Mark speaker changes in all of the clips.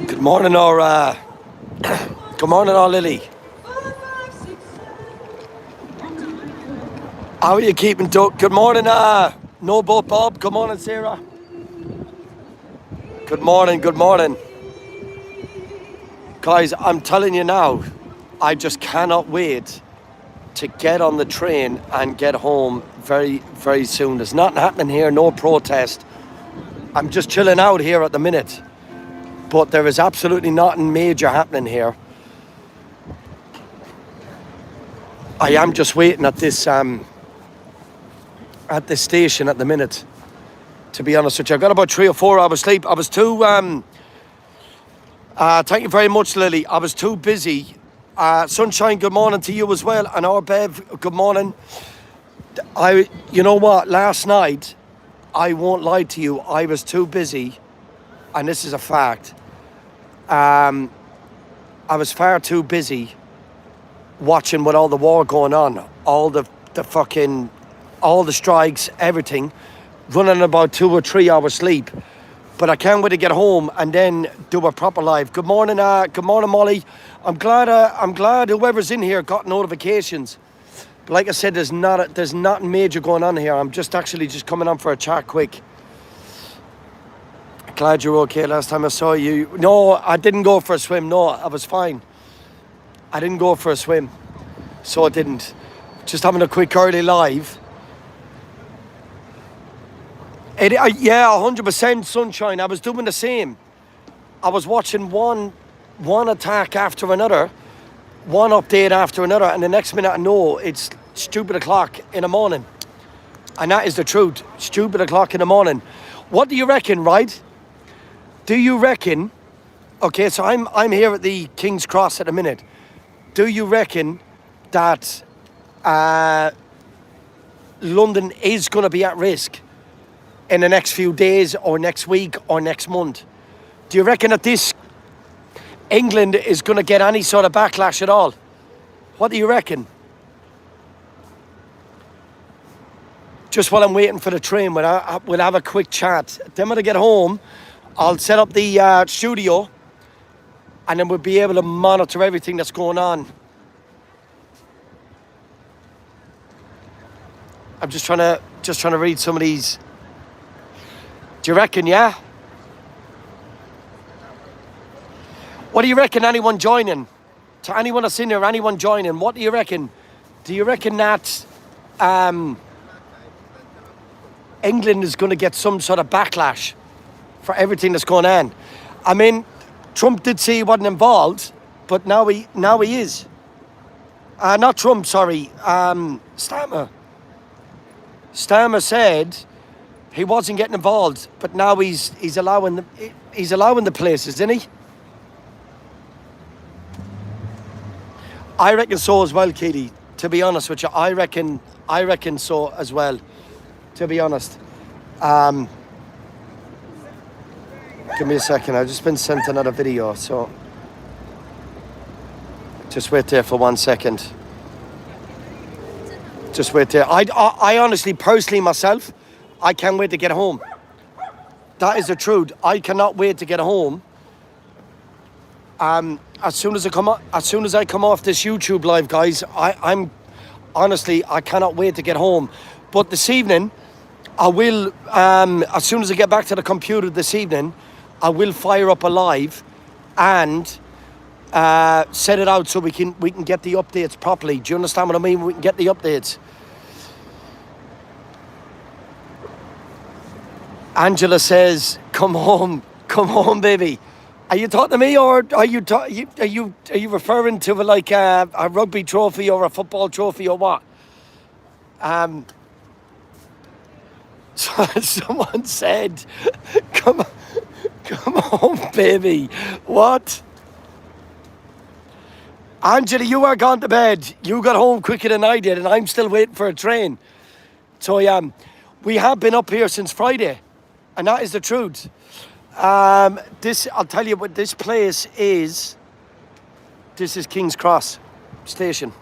Speaker 1: Good morning, or good morning, all Lily. How are you keeping, Doug? Good morning, No Boat Bob. Good morning, Sarah. Good morning, good morning. Guys, I'm telling you now, I just cannot wait to get on the train and get home very, very soon. There's nothing happening here, no protest. I'm just chilling out here at the minute. But there is absolutely nothing major happening here. I am just waiting at this station at the minute, to be honest with you. I got about 3 or 4 hours sleep. I was too thank you very much, Lily. I was too busy. Sunshine, good morning to you as well. And our Bev, good morning. You know what, last night, I won't lie to you, I was too busy, and this is a fact. I was far too busy watching with all the war going on, all the strikes, everything, running about 2 or 3 hours sleep. But I can't wait to get home and then do a proper live. Good morning, Molly. I'm glad whoever's in here got notifications. But like I said, there's nothing major going on here. I'm just coming on for a chat quick. Glad you're okay. Last time I saw you, no, I didn't go for a swim. No, I was fine. I didn't go for a swim, so I didn't. Just having a quick early live. Yeah, 100% Sunshine. I was doing the same. I was watching one attack after another, one update after another, and the next minute I know it's stupid o'clock in the morning. And that is the truth. Stupid o'clock in the morning. What do you reckon, right? Do you reckon, okay, so I'm here at the King's Cross at the minute. Do you reckon that London is going to be at risk in the next few days or next week or next month? Do you reckon that England is going to get any sort of backlash at all? What do you reckon? Just while I'm waiting for the train, we'll have a quick chat. Then when I get home, I'll set up the studio, and then we'll be able to monitor everything that's going on. I'm just trying to read some of these. Do you reckon, yeah? What do you reckon, anyone joining? To anyone that's in there, anyone joining, what do you reckon? Do you reckon that England is going to get some sort of backlash for everything that's going on? I mean, Trump did say he wasn't involved, but now he is. Not Trump, sorry. Starmer. Starmer said he wasn't getting involved, but now he's allowing the places, isn't he? I reckon so as well, Katie. To be honest with you, I reckon so as well. To be honest, give me a second. I've just been sent another video, so just wait there for 1 second. Just wait there. I honestly, personally, myself, I can't wait to get home. That is the truth. I cannot wait to get home. As soon as I come off this YouTube live, guys, I'm honestly, I cannot wait to get home. But this evening, I will. As soon as I get back to the computer this evening, I will fire up a live and set it out so we can get the updates properly. Do you understand what I mean? We can get the updates. Angela says, "Come home, baby." Are you talking to me, or are you referring to like a rugby trophy or a football trophy or what? Someone said, "Come home, baby." What? Angela, you are gone to bed. You got home quicker than I did, and I'm still waiting for a train. So we have been up here since Friday, and that is the truth. I'll tell you what this place is. This is King's Cross Station.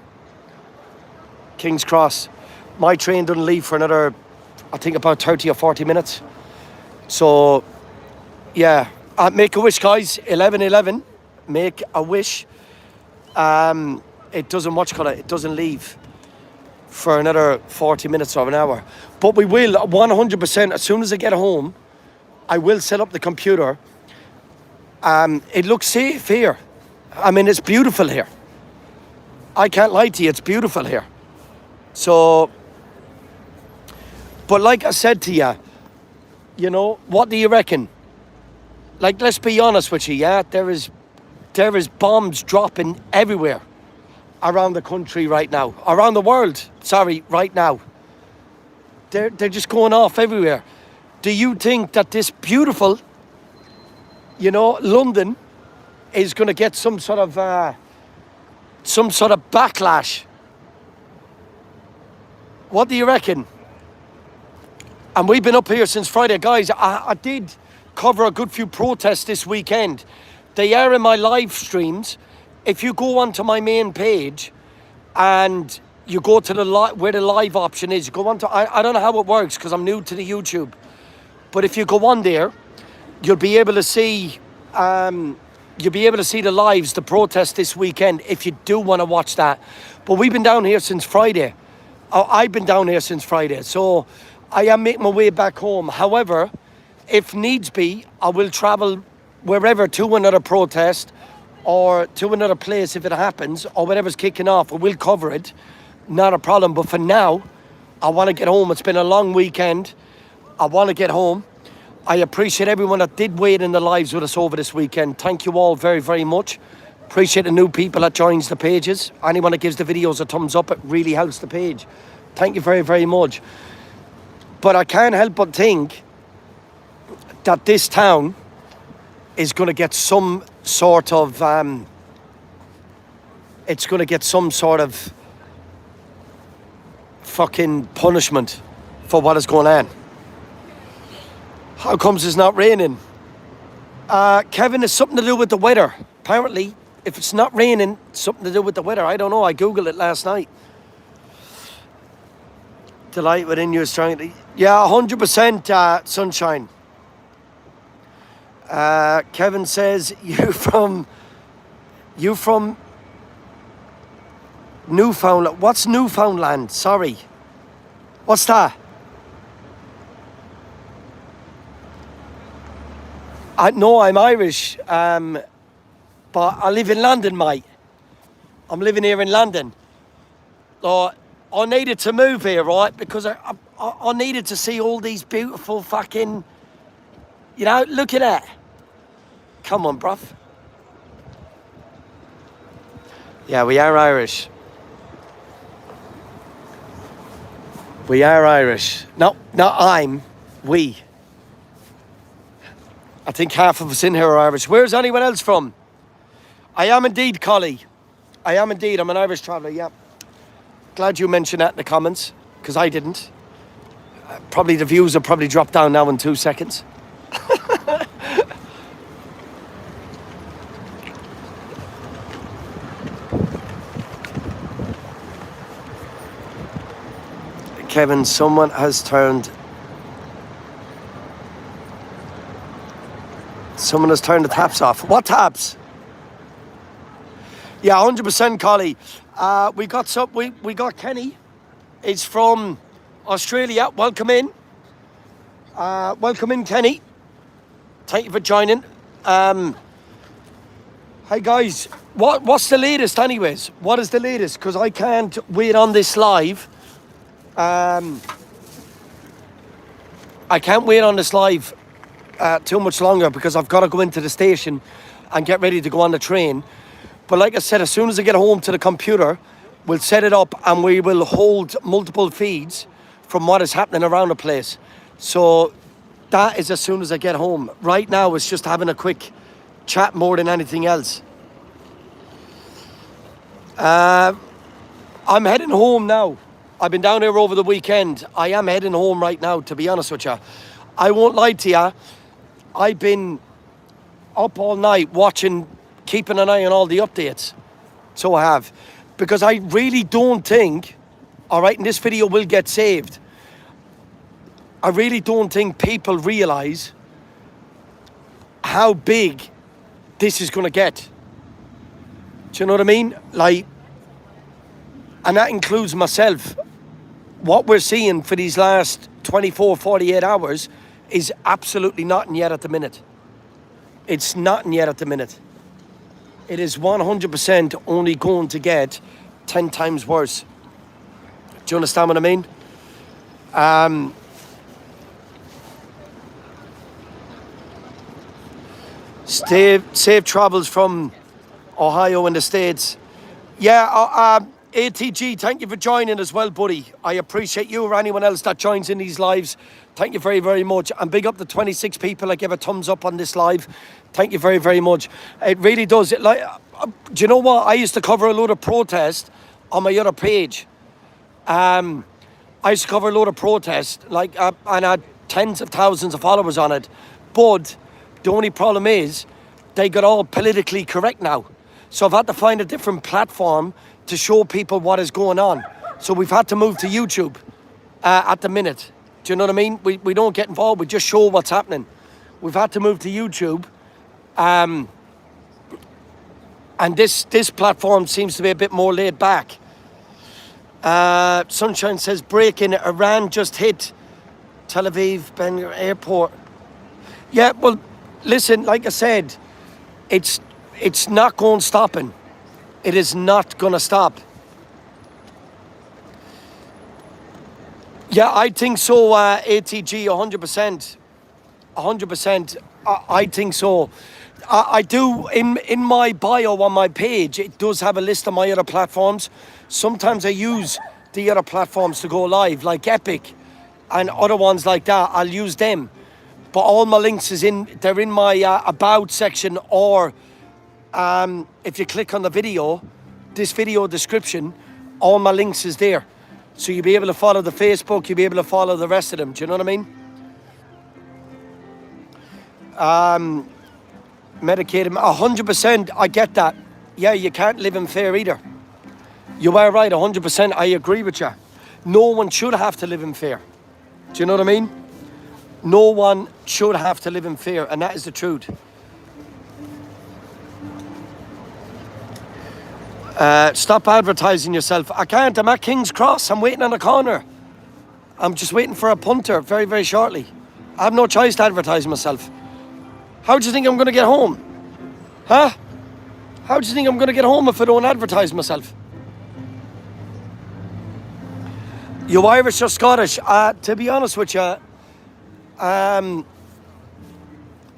Speaker 1: King's Cross. My train doesn't leave for another, I think, about 30 or 40 minutes. So, yeah, Make a wish, guys. 11:11. Make a wish. It doesn't watch colour. It doesn't leave for another 40 minutes or an hour. But we will 100% as soon as I get home. I will set up the computer. It looks safe here. I mean, it's beautiful here. I can't lie to you. It's beautiful here. So, but like I said to you, you know, what do you reckon? Like, let's be honest with you, yeah? There is bombs dropping everywhere around the country right now. Around the world, sorry, right now. They're just going off everywhere. Do you think that this beautiful, you know, London is going to get some sort of backlash? What do you reckon? And we've been up here since Friday. Guys, I did cover a good few protests this weekend. They are in my live streams. If you go onto my main page and you go to the where the live option is, you go on to, I don't know how it works because I'm new to the YouTube. But if you go on there, you'll be able to see the lives, the protest this weekend, if you do want to watch that. But we've been down here since Friday. I've been down here since Friday. So I am making my way back home. However, if needs be, I will travel wherever to another protest or to another place if it happens, or whatever's kicking off. I will cover it. Not a problem. But for now, I want to get home. It's been a long weekend. I want to get home. I appreciate everyone that did wait in the lives with us over this weekend. Thank you all very, very much. Appreciate the new people that joins the pages. Anyone that gives the videos a thumbs up, it really helps the page. Thank you very, very much. But I can't help but think that this town is going to get some sort of, it's going to get some sort of fucking punishment for what is going on. How comes it's not raining? Kevin, it's something to do with the weather. Apparently, if it's not raining, it's something to do with the weather. I don't know. I Googled it last night. Delight within you is trying to... Yeah, 100% sunshine. Kevin says, you from Newfoundland. What's Newfoundland? Sorry. What's that? No, I'm Irish, but I live in London, mate. I'm living here in London. So I needed to move here, right? Because I needed to see all these beautiful fucking, you know, look at that. Come on, bruv. Yeah, we are Irish. We are Irish. No, not I'm. We. I think half of us in here are Irish. Where's anyone else from? I am indeed, Collie. I am indeed. I'm an Irish traveller, yeah. Glad you mentioned that in the comments, because I didn't. Probably the views will probably drop down now in 2 seconds. Kevin, someone has turned the taps off. What taps? Yeah, 100%, Collie. We got Kenny. He's from Australia. Welcome in. Welcome in, Kenny. Thank you for joining. Hi guys. What's the latest, anyways? What is the latest? Because I can't wait on this live. I can't wait on this live too much longer because I've got to go into the station and get ready to go on the train. But like I said, as soon as I get home to the computer, we'll set it up and we will hold multiple feeds from what is happening around the place. So that is as soon as I get home. Right now, it's just having a quick chat more than anything else. I'm heading home now. I've been down here over the weekend. I am heading home right now, to be honest with you. I won't lie to you. I've been up all night watching, keeping an eye on all the updates. So I have. Because I really don't think, all right, and this video will get saved. I really don't think people realise how big this is going to get. Do you know what I mean? Like, and that includes myself. What we're seeing for these last 24, 48 hours is absolutely nothing yet at the minute. It's nothing yet at the minute. It is 100% only going to get 10 times worse. Do you understand what I mean? Safe travels from Ohio in the States. Yeah, ATG, thank you for joining as well, buddy. I appreciate you or anyone else that joins in these lives. Thank you very, very much. And big up the 26 people that give a thumbs up on this live. Thank you very, very much. It really does. Do you know what? I used to cover a load of protests on my other page. I used to cover a load of protests, and I had tens of thousands of followers on it. But the only problem is they got all politically correct now. So I've had to find a different platform to show people what is going on. So we've had to move to YouTube at the minute. Do you know what I mean? We don't get involved, we just show what's happening. We've had to move to YouTube. And this platform seems to be a bit more laid back. Sunshine says, breaking, Iran just hit Tel Aviv, Ben Airport. Yeah, well, listen, like I said, it's not going stopping. It is not going to stop. Yeah, I think so, ATG, 100%. 100%. I think so. I do, in my bio on my page, it does have a list of my other platforms. Sometimes I use the other platforms to go live, like Epic and other ones like that. I'll use them. But all my links they're in my about section, or if you click on the video, this video description, all my links is there. So you'll be able to follow the Facebook, you'll be able to follow the rest of them. Do you know what I mean? Medicated, 100%, I get that. Yeah, you can't live in fear either. You are right, 100%, I agree with you. No one should have to live in fear. Do you know what I mean? No one should have to live in fear, and that is the truth. Stop advertising yourself. I can't, I'm at King's Cross, I'm waiting on a corner. I'm just waiting for a punter very, very shortly. I have no choice to advertise myself. How do you think I'm going to get home? Huh? How do you think I'm going to get home if I don't advertise myself? You Irish or Scottish? To be honest with you, I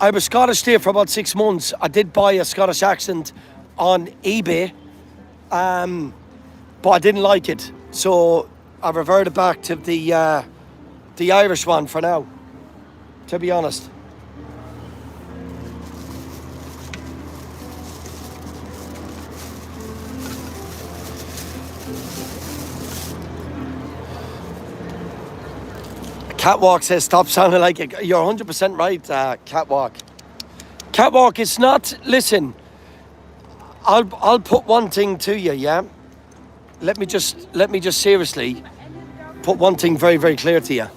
Speaker 1: was Scottish there for about 6 months. I did buy a Scottish accent on eBay, but I didn't like it. So I reverted back to the Irish one for now, to be honest. Catwalk says, stop sounding like it. You're 100% right, Catwalk. Catwalk, it's not, listen, I'll put one thing to you, yeah? Let me just seriously put one thing very, very clear to you.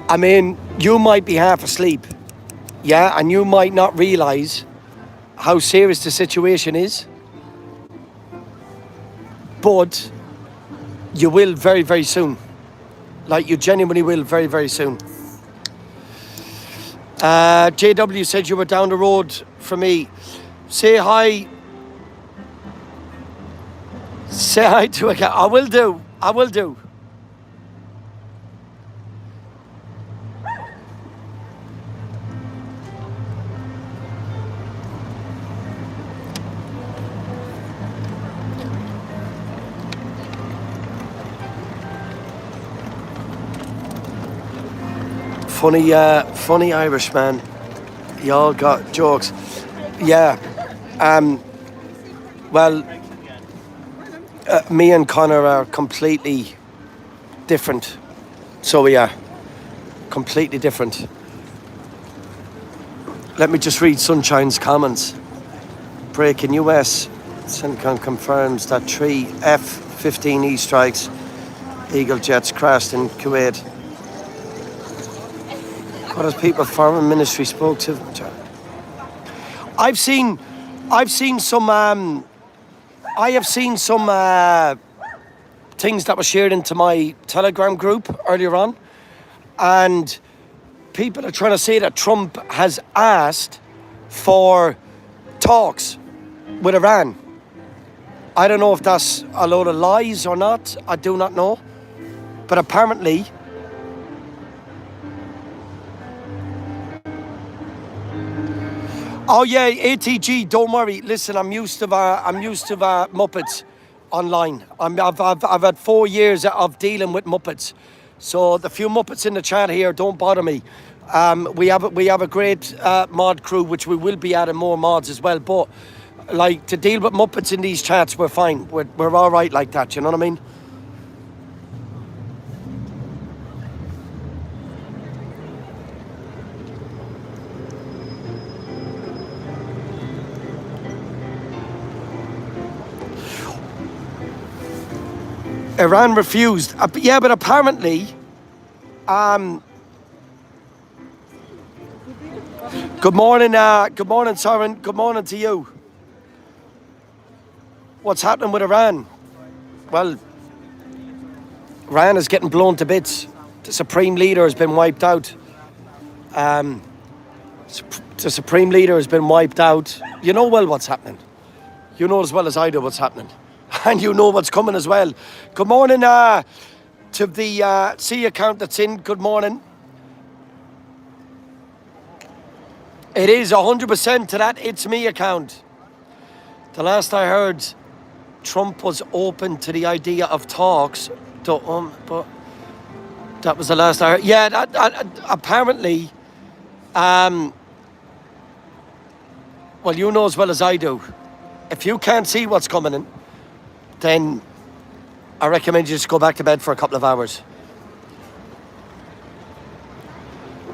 Speaker 1: I mean, you might be half asleep, yeah? And you might not realise how serious the situation is. But you will very, very soon. Like, you genuinely will very, very soon. JW said you were down the road from me. Say hi. Say hi to a cat. I will do. I will do. Funny Irish, man. Y'all got jokes. Yeah. Well, me and Connor are completely different. So we are. Completely different. Let me just read Sunshine's comments. Breaking US. CENTCOM confirms that 3 F-15E strikes. Eagle jets crashed in Kuwait. What has people foreign ministry spoke to? I've seen some. I have seen some things that were shared into my Telegram group earlier on, and people are trying to say that Trump has asked for talks with Iran. I don't know if that's a load of lies or not. I do not know, but apparently. Oh yeah, ATG. Don't worry. Listen, I'm used to Muppets online. I've had 4 years of dealing with Muppets, so the few Muppets in the chat here don't bother me. We have a great mod crew, which we will be adding more mods as well. But like to deal with Muppets in these chats, we're fine. We're all right like that. You know what I mean? Iran refused. Yeah, but apparently, good morning, Soren. Good morning to you. What's happening with Iran? Well, Iran is getting blown to bits. The Supreme Leader has been wiped out. The Supreme Leader has been wiped out. You know well what's happening. You know as well as I do what's happening. And you know what's coming as well. Good morning to the C account that's in. Good morning. It is 100% to that It's Me account. The last I heard, Trump was open to the idea of talks. But that was the last I heard. Yeah, apparently, well, you know as well as I do. If you can't see what's coming in, then I recommend you just go back to bed for a couple of hours.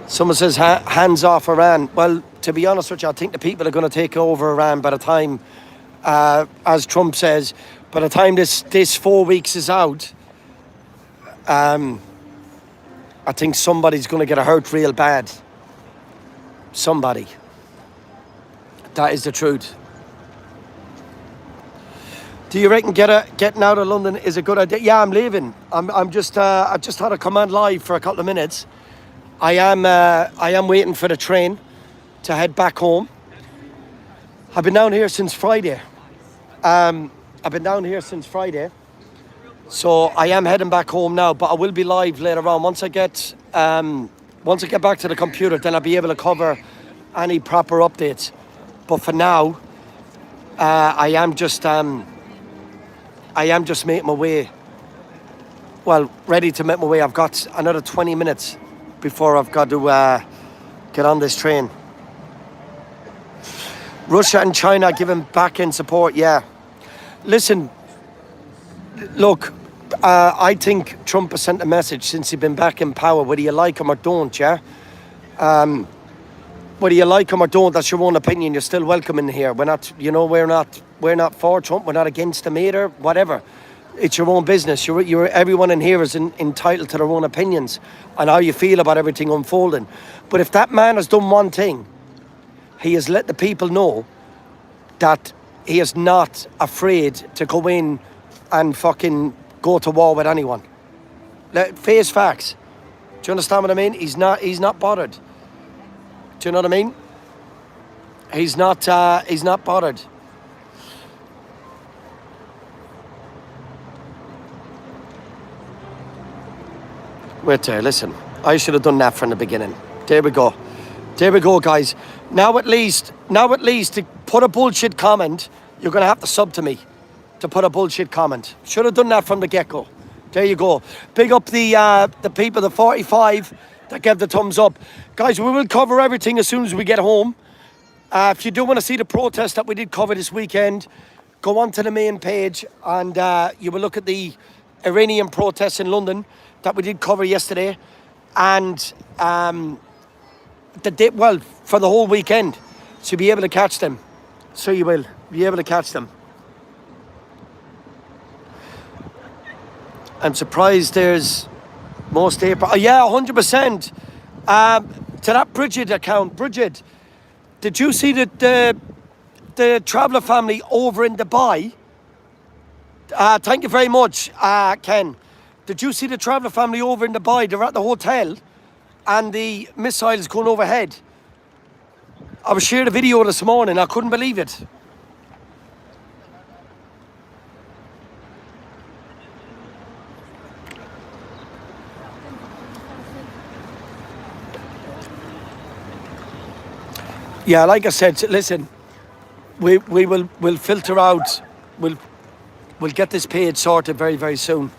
Speaker 1: Someone says, hands off Iran. Well, to be honest with you, I think the people are going to take over Iran by the time, as Trump says, by the time this 4 weeks is out, I think somebody's going to get hurt real bad. Somebody. That is the truth. Do you reckon getting out of London is a good idea? Yeah, I'm leaving. I just had to come on live for a couple of minutes. I am waiting for the train to head back home. I've been down here since Friday. So I am heading back home now, but I will be live later on. Once I get back to the computer, then I'll be able to cover any proper updates. But for now, I am just making my way. Well, ready to make my way. I've got another 20 minutes before I've got to get on this train. Russia and China giving back-end support, yeah. Listen, look, I think Trump has sent a message since he's been back in power, whether you like him or don't, yeah? Whether you like him or don't, that's your own opinion. You're still welcome in here. We're not, we're not for Trump. We're not against him either, whatever. It's your own business. Everyone in here is entitled to their own opinions and how you feel about everything unfolding. But if that man has done one thing, he has let the people know that he is not afraid to go in and fucking go to war with anyone. Face facts. Do you understand what I mean? He's not bothered. Do you know what I mean? He's not bothered. Wait there, listen. I should have done that from the beginning. There we go. There we go, guys. Now at least, to put a bullshit comment, you're going to have to sub to me to put a bullshit comment. Should have done that from the get-go. There you go. Big up the people, the 45 that gave the thumbs up. Guys, we will cover everything as soon as we get home. If you do want to see the protest that we did cover this weekend, go on to the main page and you will look at the Iranian protests in London that we did cover yesterday. And for the whole weekend. So you'll be able to catch them. So you will be able to catch them. I'm surprised there's most April. Oh, yeah, 100%. To that Bridget account, Bridget, Did you see that the traveller family over in Dubai? Thank you very much, Ken. Did you see the traveller family over in Dubai? They're at the hotel and the missile is going overhead. I was sharing a video this morning. I couldn't believe it. Yeah, like I said, listen, we'll filter out, we'll get this page sorted very, very soon.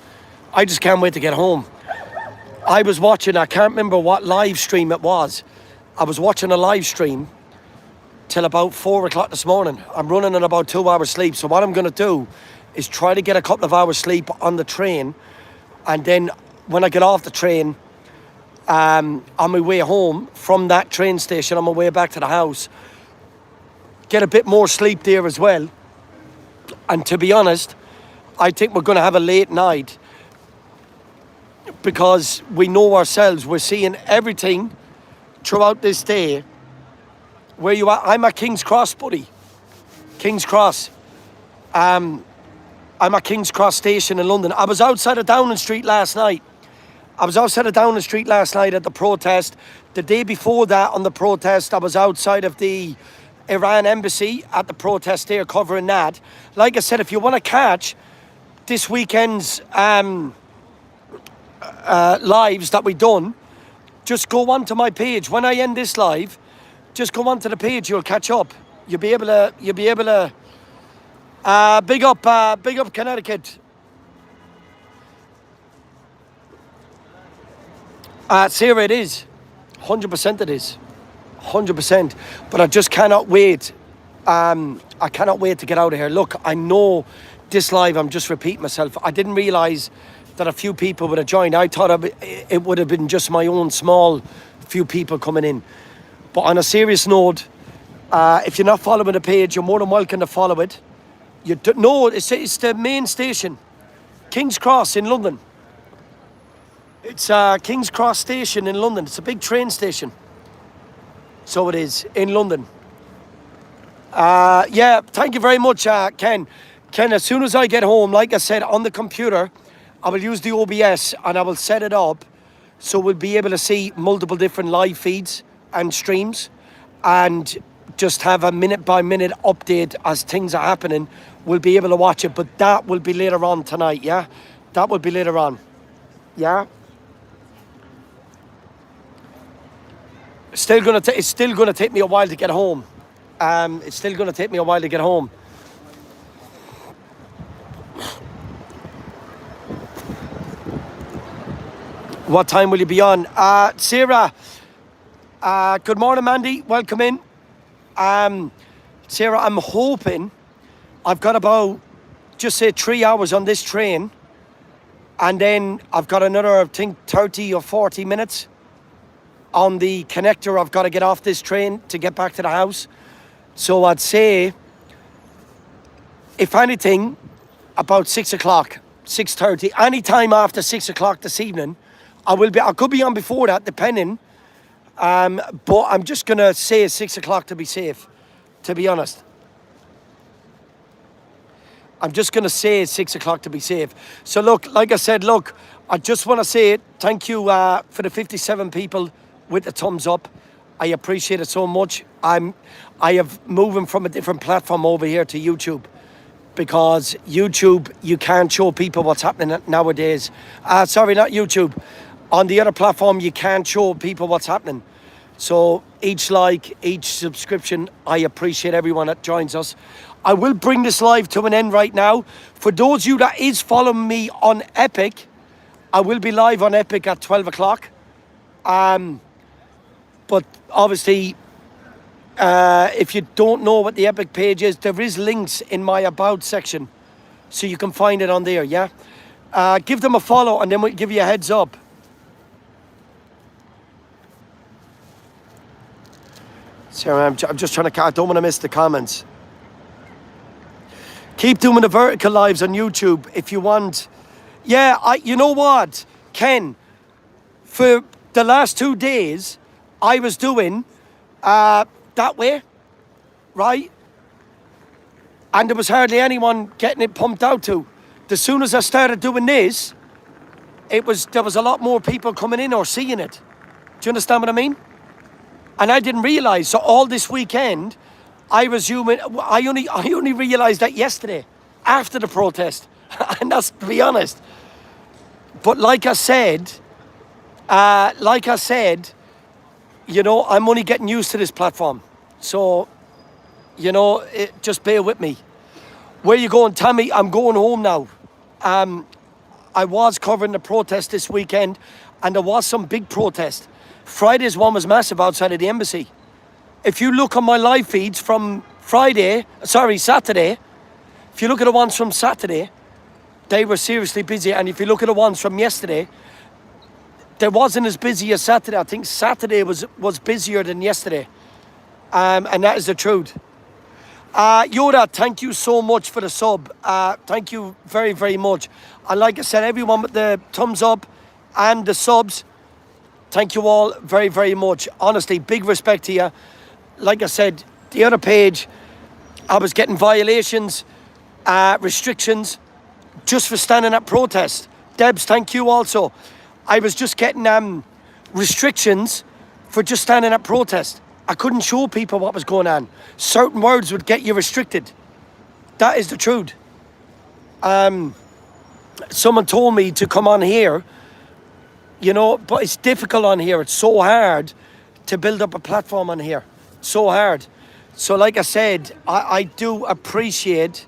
Speaker 1: I just can't wait to get home. I was watching, I can't remember what live stream it was. I was watching a live stream till about 4 o'clock this morning. I'm running on about 2 hours sleep. So what I'm going to do is try to get a couple of hours sleep on the train. And then when I get off the train, on my way home from that train station, on my way back to the house, get a bit more sleep there as well. And to be honest, I think we're going to have a late night because we know ourselves. We're seeing everything throughout this day. Where you are? I'm at King's Cross, buddy. King's Cross. I'm at King's Cross station in London. I was outside of Downing Street last night. I was outside of Downing Street last night at the protest. The day before that on the protest, I was outside of the Iran embassy at the protest there covering that. Like I said, if you want to catch this weekend's lives that we done, just go onto my page. When I end this live, just go onto the page, you'll catch up. You'll be able to big up Connecticut. Sarah, it is. 100% it is. 100%. But I just cannot wait. I cannot wait to get out of here. Look, I know this live, I'm just repeating myself. I didn't realise that a few people would have joined. I thought it would have been just my own small few people coming in. But on a serious note, if you're not following the page, you're more than welcome to follow it. No, it's the main station. King's Cross in London. It's King's Cross station in London. It's a big train station. So it is, in London. Yeah, thank you very much, Ken. Ken, as soon as I get home, like I said, on the computer, I will use the OBS and I will set it up so we'll be able to see multiple different live feeds and streams and just have a minute-by-minute update as things are happening. We'll be able to watch it, but that will be later on tonight, yeah? That will be later on, yeah? It's still gonna take me a while to get home. It's still gonna take me a while to get home. What time will you be on? Sarah, good morning, Mandy. Welcome in. Sarah, I'm hoping I've got about, just say 3 hours on this train. And then I've got another, I think, 30 or 40 minutes on the connector. I've got to get off this train to get back to the house. So I'd say, if anything, about 6 o'clock, 6:30, any time after 6 o'clock this evening, I could be on before that, depending. But I'm just going to say 6 o'clock to be safe, to be honest. I'm just going to say 6 o'clock to be safe. So look, like I said, look, I just want to say thank you for the 57 people with the thumbs up. I appreciate it so much. I have moving from a different platform over here to YouTube, because YouTube, you can't show people what's happening nowadays. Sorry, not YouTube. On the other platform, you can't show people what's happening. So each like, each subscription, I appreciate everyone that joins us. I will bring this live to an end right now. For those of you that is following me on Epic, I will be live on Epic at 12 o'clock. But obviously, if you don't know what the Epic page is, there is links in my About section. So you can find it on there, yeah? Give them a follow and then we'll give you a heads up. So I'm just trying to, I don't want to miss the comments. Keep doing the vertical lives on YouTube if you want. Yeah, you know what, Ken? For the last 2 days, I was doing that way. right? And there was hardly anyone getting it pumped out to. As soon as I started doing this, there was a lot more people coming in or seeing it. Do you understand what I mean? And I didn't realise. So all this weekend, I only realised that yesterday, after the protest. And that's, to be honest. But like I said, you know, I'm only getting used to this platform. So, you know, just bear with me. Where you going, Tammy? I'm going home now. I was covering the protest this weekend, and there was some big protest. Friday's one was massive outside of the embassy. If you look on my live feeds from Saturday, if you look at the ones from Saturday, they were seriously busy. And if you look at the ones from yesterday, they wasn't as busy as Saturday. I think Saturday was busier than yesterday. And that is the truth. Yoda, thank you so much for the sub. Thank you very, very much. And like I said, everyone with the thumbs up and the subs, thank you all very, very much. Honestly, big respect to you. Like I said, the other page, I was getting violations, restrictions, just for standing at protest. Debs, thank you also. I was just getting restrictions for just standing at protest. I couldn't show people what was going on. Certain words would get you restricted. That is the truth. Someone told me to come on here, you know, but it's difficult on here. It's so hard to build up a platform on here. So hard. So like I said, I do appreciate,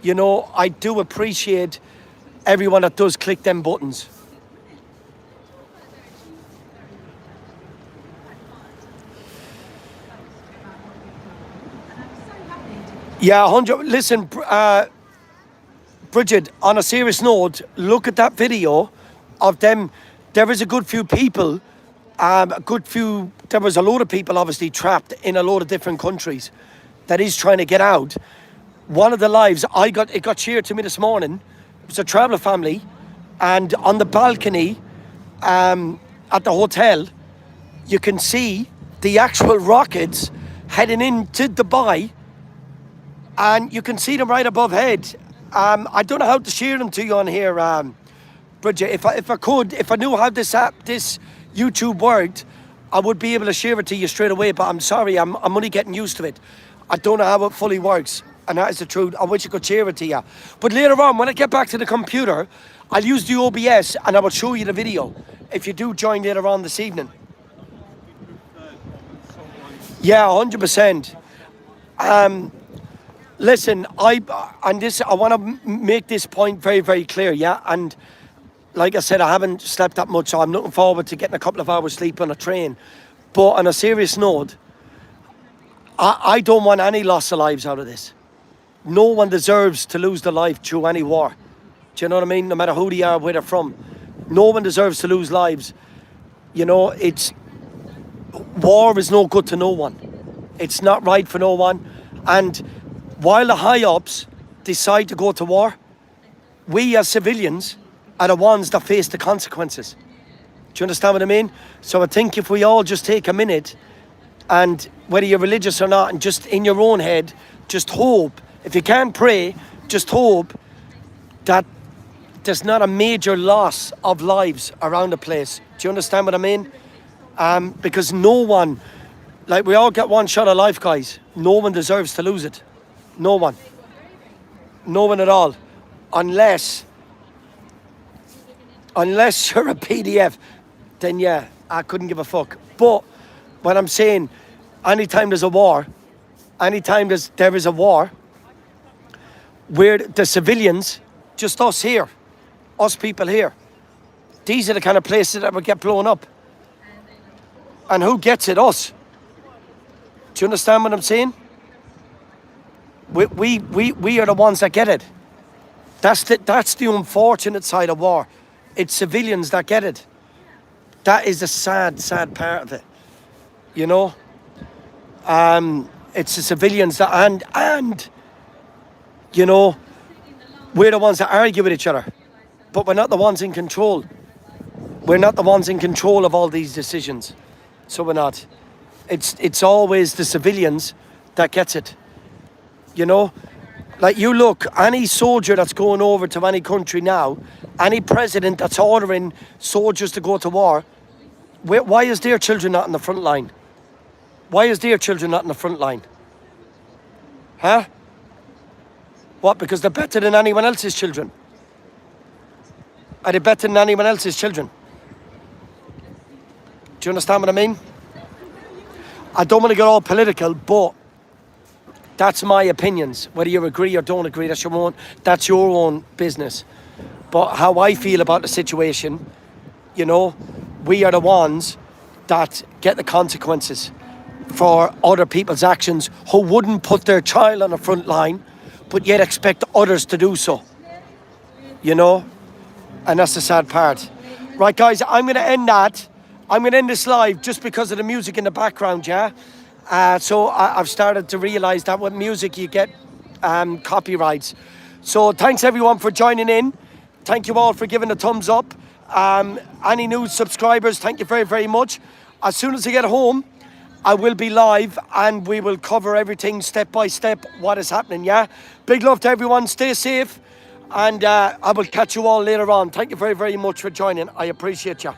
Speaker 1: you know, I do appreciate everyone that does click them buttons. Yeah, 100. Listen, Bridget, on a serious note, look at that video of them. There is a good few people, there was a load of people obviously trapped in a load of different countries that is trying to get out. One of the lives, it got shared to me this morning. It was a traveller family, and on the balcony at the hotel, you can see the actual rockets heading into Dubai, and you can see them right above head. I don't know how to share them to you on here, Bridget. If I knew how this YouTube worked, I would be able to share it to you straight away, but I'm sorry, I'm only getting used to it. I don't know how it fully works, and that is the truth. I wish I could share it to you. But later on, when I get back to the computer, I'll use the OBS and I will show you the video if you do join later on this evening. Yeah, 100%. Listen, I want to make this point very, very clear, yeah? And like I said, I haven't slept that much, so I'm looking forward to getting a couple of hours sleep on a train. But on a serious note, I don't want any loss of lives out of this. No one deserves to lose their life through any war. Do you know what I mean? No matter who they are, where they're from. No one deserves to lose lives. You know, war is no good to no one. It's not right for no one. And while the high-ups decide to go to war, we as civilians are the ones that face the consequences. Do you understand what I mean? So I think if we all just take a minute, and whether you're religious or not, and just in your own head, just hope, if you can't pray, just hope that there's not a major loss of lives around the place. Do you understand what I mean? Because no one, like we all get one shot of life, guys. No one deserves to lose it. No one. No one at all. Unless you're a PDF, then yeah, I couldn't give a fuck. But what I'm saying, anytime there's a war, anytime there is a war, where the civilians, just us here, us people here, these are the kind of places that would get blown up. And who gets it? Us. Do you understand what I'm saying? We are the ones that get it. That's the unfortunate side of war. It's civilians that get it. That is the sad, sad part of it. You know? It's the civilians that, and you know, we're the ones that argue with each other. But we're not the ones in control. We're not the ones in control of all these decisions. So we're not. It's always the civilians that gets it. You know? Like, you look, any soldier that's going over to any country now, any president that's ordering soldiers to go to war, why is their children not in the front line? Why is their children not in the front line? Huh? What, because they're better than anyone else's children? Are they better than anyone else's children? Do you understand what I mean? I don't want to get all political, but that's my opinions. Whether you agree or don't agree, that's your own business. But how I feel about the situation, you know, we are the ones that get the consequences for other people's actions who wouldn't put their child on the front line, but yet expect others to do so. You know? And that's the sad part. Right, guys, I'm going to end that. I'm going to end this live just because of the music in the background, yeah? So I've started to realise that with music you get copyrights. So thanks everyone for joining in. Thank you all for giving a thumbs up. Any new subscribers, thank you very, very much. As soon as I get home, I will be live and we will cover everything step by step, what is happening, yeah? Big love to everyone, stay safe, and I will catch you all later on. Thank you very, very much for joining. I appreciate you.